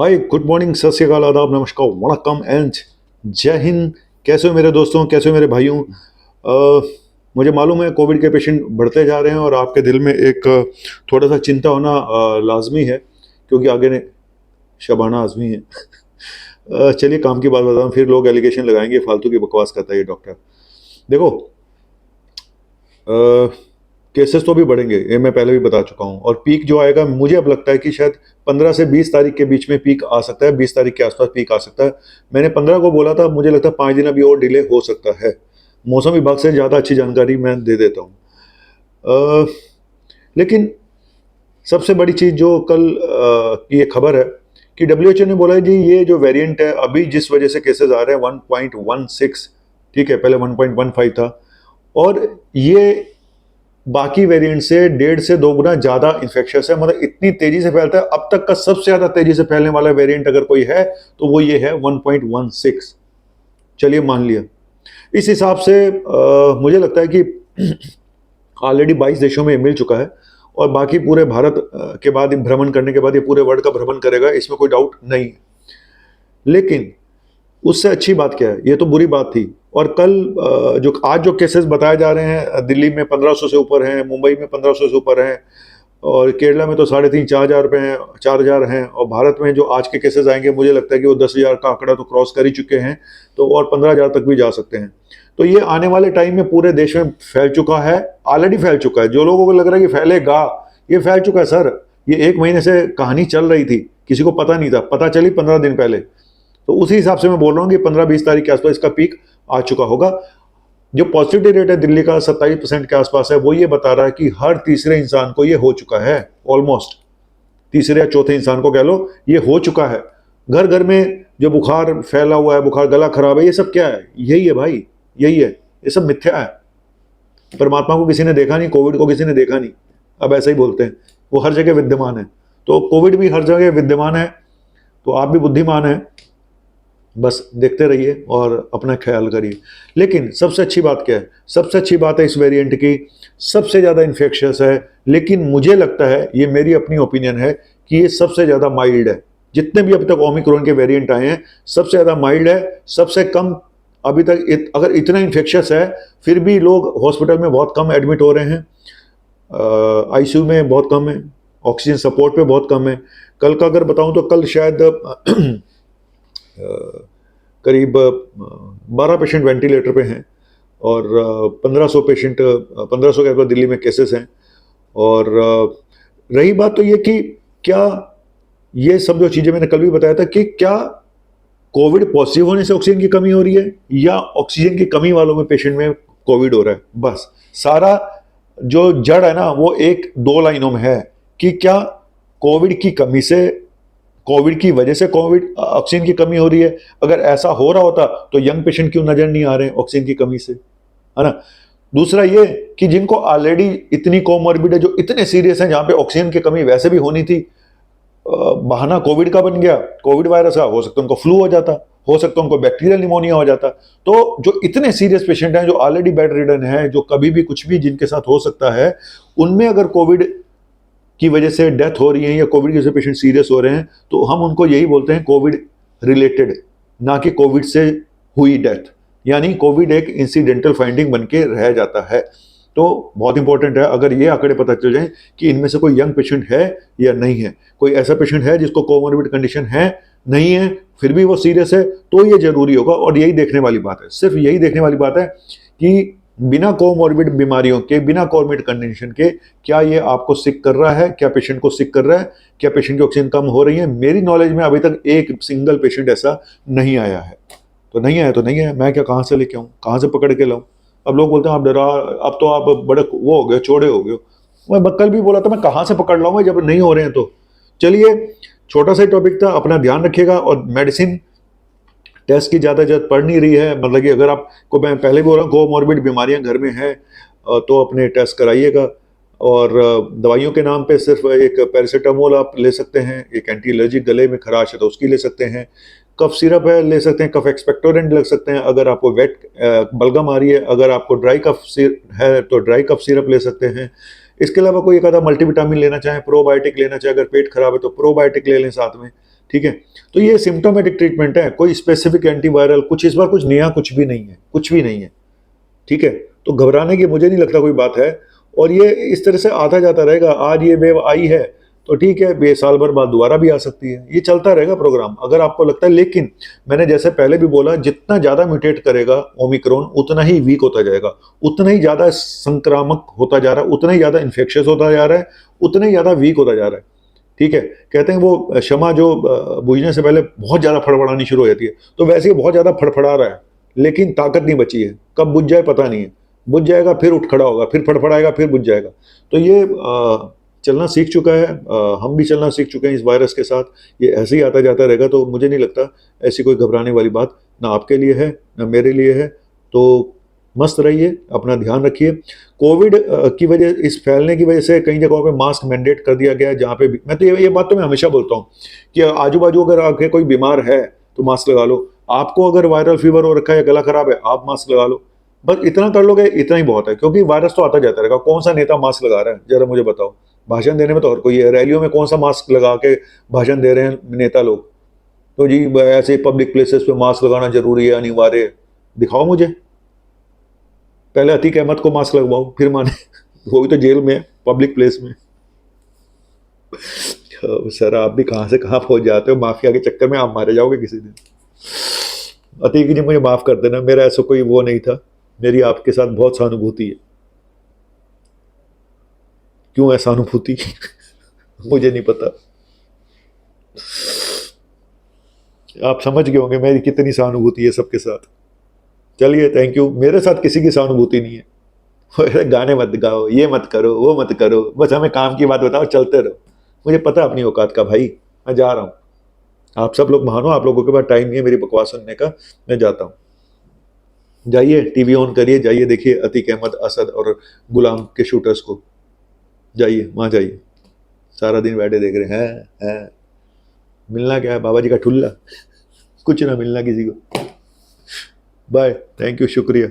हाय, good morning, सत श्री अकाल, आदाब, नमस्कार, वणक्कम एंड जय हिंद। कैसे हो मेरे दोस्तों, कैसे हो मेरे भाइयों। मुझे मालूम है कोविड के पेशेंट बढ़ते जा रहे हैं और आपके दिल में एक थोड़ा सा चिंता होना लाजमी है, क्योंकि आगे ने शबाना आजमी है। चलिए काम की बात बताता हूँ, फिर लोग एलिगेशन लगाएंगे फालतू की बकवास करता है ये डॉक्टर। देखो, केसेस तो भी बढ़ेंगे, ये मैं पहले भी बता चुका हूँ, और पीक जो आएगा मुझे अब लगता है कि शायद 15 से 20 तारीख के बीच में पीक आ सकता है, 20 तारीख के आसपास पीक आ सकता है। मैंने 15 को बोला था, मुझे लगता है 5 दिन अभी और डिले हो सकता है। मौसम विभाग से ज़्यादा अच्छी जानकारी मैं दे देता हूँ। लेकिन सबसे बड़ी चीज़ जो कल की ये खबर है कि डब्ल्यूएचओ ने बोला है जी, ये जो वेरिएंट है अभी जिस वजह से केसेस आ रहे हैं 1.16, ठीक है, पहले 1.15 था, और ये बाकी वेरिएंट से 1.5 से 2 गुना ज्यादा इन्फेक्शियस है। मतलब इतनी तेजी से फैलता है। अब तक का सबसे ज्यादा तेजी से फैलने वाला वेरिएंट अगर कोई है तो वो ये है 1.16। चलिए मान लिया। इस हिसाब से मुझे लगता है कि ऑलरेडी 22 देशों में मिल चुका है, और बाकी पूरे भारत के बाद भ्रमण करने के बाद ये पूरे वर्ल्ड का भ्रमण करेगा, इसमें कोई डाउट नहीं है। लेकिन उससे अच्छी बात क्या है, ये तो बुरी बात थी। और कल जो आज जो केसेस बताए जा रहे हैं, दिल्ली में 1500 से ऊपर हैं, मुंबई में 1500 से ऊपर हैं, और केरला में तो 3,500-4,000 पे हैं, 4,000 हैं, और भारत में जो आज के केसेस आएंगे मुझे लगता है कि वो 10,000 का आंकड़ा तो क्रॉस कर ही चुके हैं, तो और 15,000 तक भी जा सकते हैं। तो ये आने वाले टाइम में पूरे देश में फैल चुका है, ऑलरेडी फैल चुका है। जो लोगों को लग रहा है कि फैलेगा, ये फैल चुका है सर। ये 1 महीने से कहानी चल रही थी, किसी को पता नहीं था, पता चली 15 दिन पहले। तो उसी हिसाब से मैं बोल रहा हूँ कि 15-20 तारीख के आसपास इसका पीक आ चुका होगा। जो पॉजिटिविटी रेट है दिल्ली का 27% के आसपास है, वो ये बता रहा है कि हर तीसरे इंसान को ये हो चुका है। ऑलमोस्ट तीसरे या चौथे इंसान को कह लो, ये हो चुका है। घर घर में जो बुखार फैला हुआ है, बुखार, गला खराब है, ये सब क्या है? यही है भाई, यही है। ये सब मिथ्या है। परमात्मा को किसी ने देखा नहीं, कोविड को किसी ने देखा नहीं, अब ऐसा ही बोलते हैं। वो हर जगह विद्यमान है, तो कोविड भी हर जगह विद्यमान है। तो आप भी बुद्धिमान हैं, बस देखते रहिए और अपना ख्याल करिए। लेकिन सबसे अच्छी बात क्या है? सबसे अच्छी बात है इस वेरिएंट की, सबसे ज़्यादा इन्फेक्शियस है, लेकिन मुझे लगता है, ये मेरी अपनी ओपिनियन है, कि ये सबसे ज़्यादा माइल्ड है। जितने भी अभी तक ओमिक्रॉन के वेरिएंट आए हैं, सबसे ज़्यादा माइल्ड है, सबसे कम अभी तक। अगर इतना इन्फेक्शियस है, फिर भी लोग हॉस्पिटल में बहुत कम एडमिट हो रहे हैं, आईसीयू में बहुत कम है, ऑक्सीजन सपोर्ट पे बहुत कम है। कल का अगर बताऊं तो कल शायद करीब 12 पेशेंट वेंटिलेटर पे हैं, और 1500 पेशेंट, 1500 के आसपास दिल्ली में केसेस हैं। और रही बात तो ये कि क्या ये सब जो चीज़ें मैंने कल भी बताया था, कि क्या कोविड पॉजिटिव होने से ऑक्सीजन की कमी हो रही है, या ऑक्सीजन की कमी वालों में पेशेंट में कोविड हो रहा है। बस सारा जो जड़ है ना, वो 1-2 लाइनों में है, कि क्या कोविड की कमी से, कोविड की वजह से कोविड ऑक्सीजन की कमी हो रही है। अगर ऐसा हो रहा होता तो यंग पेशेंट क्यों नजर नहीं आ रहे हैं ऑक्सीजन की कमी से, है ना। दूसरा ये कि जिनको ऑलरेडी इतनी कोमॉर्बिड है, जो इतने सीरियस हैं, जहां पे ऑक्सीजन की कमी वैसे भी होनी थी, बहाना कोविड का बन गया, कोविड वायरस का, हो सकता है उनको फ्लू हो जाता, हो सकता है उनको बैक्टीरियल निमोनिया हो जाता। तो जो इतने सीरियस पेशेंट हैं, जो ऑलरेडी बेड रिडन है, जो कभी भी कुछ भी जिनके साथ हो सकता है, उनमें अगर कोविड की वजह से डेथ हो रही है, या कोविड की वजह से पेशेंट सीरियस हो रहे हैं, तो हम उनको यही बोलते हैं कोविड रिलेटेड, ना कि कोविड से हुई डेथ। यानी कोविड एक इंसिडेंटल फाइंडिंग बन के रह जाता है। तो बहुत इंपॉर्टेंट है, अगर ये आंकड़े पता चल जाए कि इनमें से कोई यंग पेशेंट है या नहीं है, कोई ऐसा पेशेंट है जिसको कोमॉर्बिड कंडीशन है, नहीं है, फिर भी वो सीरियस है, तो ये जरूरी होगा। और यही देखने वाली बात है, सिर्फ यही देखने वाली बात है कि बिना कोमॉर्बिड बीमारियों के, बिना कोमॉर्बिड कंडीशन के, क्या ये आपको सिक कर रहा है, क्या पेशेंट को सिक कर रहा है, क्या पेशेंट की ऑक्सीजन कम हो रही है। मेरी नॉलेज में अभी तक एक सिंगल पेशेंट ऐसा नहीं आया है। तो नहीं आया तो नहीं है, मैं क्या कहाँ से लेके आऊँ, कहाँ से पकड़ के लाऊं। अब लोग बोलते हैं आप डरा, अब तो आप बड़े वो हो गए, चौड़े हो गए। मैं कल भी बोला था, मैं कहाँ से पकड़ लाऊंगा जब नहीं हो रहे हैं। तो चलिए, छोटा सा टॉपिक था, अपना ध्यान रखिएगा। और मेडिसिन टेस्ट की ज़्यादा जरूरत पड़ नहीं रही है। मतलब कि अगर आपको, मैं पहले बोल रहा हूँ, कोमॉर्बिड बीमारियां घर में हैं, तो अपने टेस्ट कराइएगा। और दवाइयों के नाम पे सिर्फ एक पैरासीटामोल आप ले सकते हैं, एक एंटी एलर्जिक, गले में खराश है तो उसकी ले सकते हैं, कफ सिरप है ले सकते हैं, कफ एक्सपेक्टोरेंट लग सकते हैं अगर आपको वेट बलगम आ रही है, अगर आपको ड्राई कफ है तो ड्राई कफ सिरप ले सकते हैं। इसके अलावा कोई एक आधा मल्टीविटामिन लेना चाहे, प्रोबायोटिक लेना चाहे, अगर पेट खराब है तो प्रोबायोटिक ले लें साथ में, ठीक है। तो ये सिम्टोमेटिक ट्रीटमेंट है, कोई स्पेसिफिक एंटीवायरल कुछ इस बार कुछ नया कुछ भी नहीं है, कुछ भी नहीं है, ठीक है। तो घबराने की मुझे नहीं लगता कोई बात है, और ये इस तरह से आता जाता रहेगा। आज ये वेव आई है तो ठीक है, ये साल भर बाद दोबारा भी आ सकती है, ये चलता रहेगा प्रोग्राम अगर आपको लगता है। लेकिन मैंने जैसे पहले भी बोला, जितना ज़्यादा म्यूटेट करेगा ओमिक्रॉन उतना ही वीक होता जाएगा, उतना ही ज़्यादा संक्रामक होता जा रहा है, उतना ही ज़्यादा इन्फेक्शियस होता जा रहा है, उतना ही ज़्यादा वीक होता जा रहा है, ठीक है। कहते हैं वो शमा जो बुझने से पहले बहुत ज़्यादा फड़फड़ानी शुरू हो जाती है, तो वैसे ही बहुत ज़्यादा फड़फड़ा रहा है, लेकिन ताकत नहीं बची है। कब बुझ जाए पता नहीं है, बुझ जाएगा फिर उठ खड़ा होगा, फिर फड़फड़ाएगा, फिर बुझ जाएगा। तो ये चलना सीख चुका है, हम भी चलना सीख चुके हैं इस वायरस के साथ। ये ऐसे ही आता जाता रहेगा, तो मुझे नहीं लगता ऐसी कोई घबराने वाली बात ना आपके लिए है ना मेरे लिए है। तो मस्त रहिए, अपना ध्यान रखिए। कोविड की वजह, इस फैलने की वजह से कई जगहों पे मास्क मैंडेट कर दिया गया है, जहाँ पे भी मैं तो ये बात तो मैं हमेशा बोलता हूँ कि आजू बाजू अगर आके कोई बीमार है तो मास्क लगा लो। आपको अगर वायरल फीवर हो रखा है या गला खराब है, आप मास्क लगा लो। बस इतना कर लोगे, इतना ही बहुत है, क्योंकि वायरस तो आता जाता रहेगा। कौन सा नेता मास्क लगा रहा है, जरा मुझे बताओ। भाषण देने में तो हर कोई है, रैलियों में कौन सा मास्क लगा के भाषण दे रहे हैं नेता लोग। तो जी ऐसे पब्लिक प्लेसेस पे मास्क लगाना जरूरी है, अनिवार्य है, दिखाओ मुझे। पहले अतीक अहमद को मास्क लगवाओ फिर माने। वो भी तो जेल में है, पब्लिक प्लेस में। सर आप भी कहाँ से कहाँ पहुंच जाते हो, माफिया के चक्कर में आप मारे जाओगे किसी दिन। अतीक जी मुझे माफ कर देना, मेरा ऐसा कोई वो नहीं था, मेरी आपके साथ बहुत सहानुभूति है। क्यों है सहानुभूति? मुझे नहीं पता, आप समझ गए होंगे मेरी कितनी सहानुभूति है सबके साथ। चलिए थैंक यू। मेरे साथ किसी की सहानुभूति नहीं है। गाने मत गाओ, ये मत करो, वो मत करो, बस हमें काम की बात बताओ, चलते रहो। मुझे पता अपनी औकात का भाई, मैं जा रहा हूँ। आप सब लोग मानो, आप लोगों के पास टाइम नहीं है मेरी बकवास सुनने का, मैं जाता हूँ। जाइए टीवी ऑन करिए, जाइए देखिए अतीक अहमद, असद और गुलाम के शूटर्स को। जाइए वहाँ जाइए, सारा दिन बैठे देख रहे हैं। मिलना क्या है, बाबा जी का ठुल्ला, कुछ ना मिलना किसी को। बाय, थैंक यू, शुक्रिया।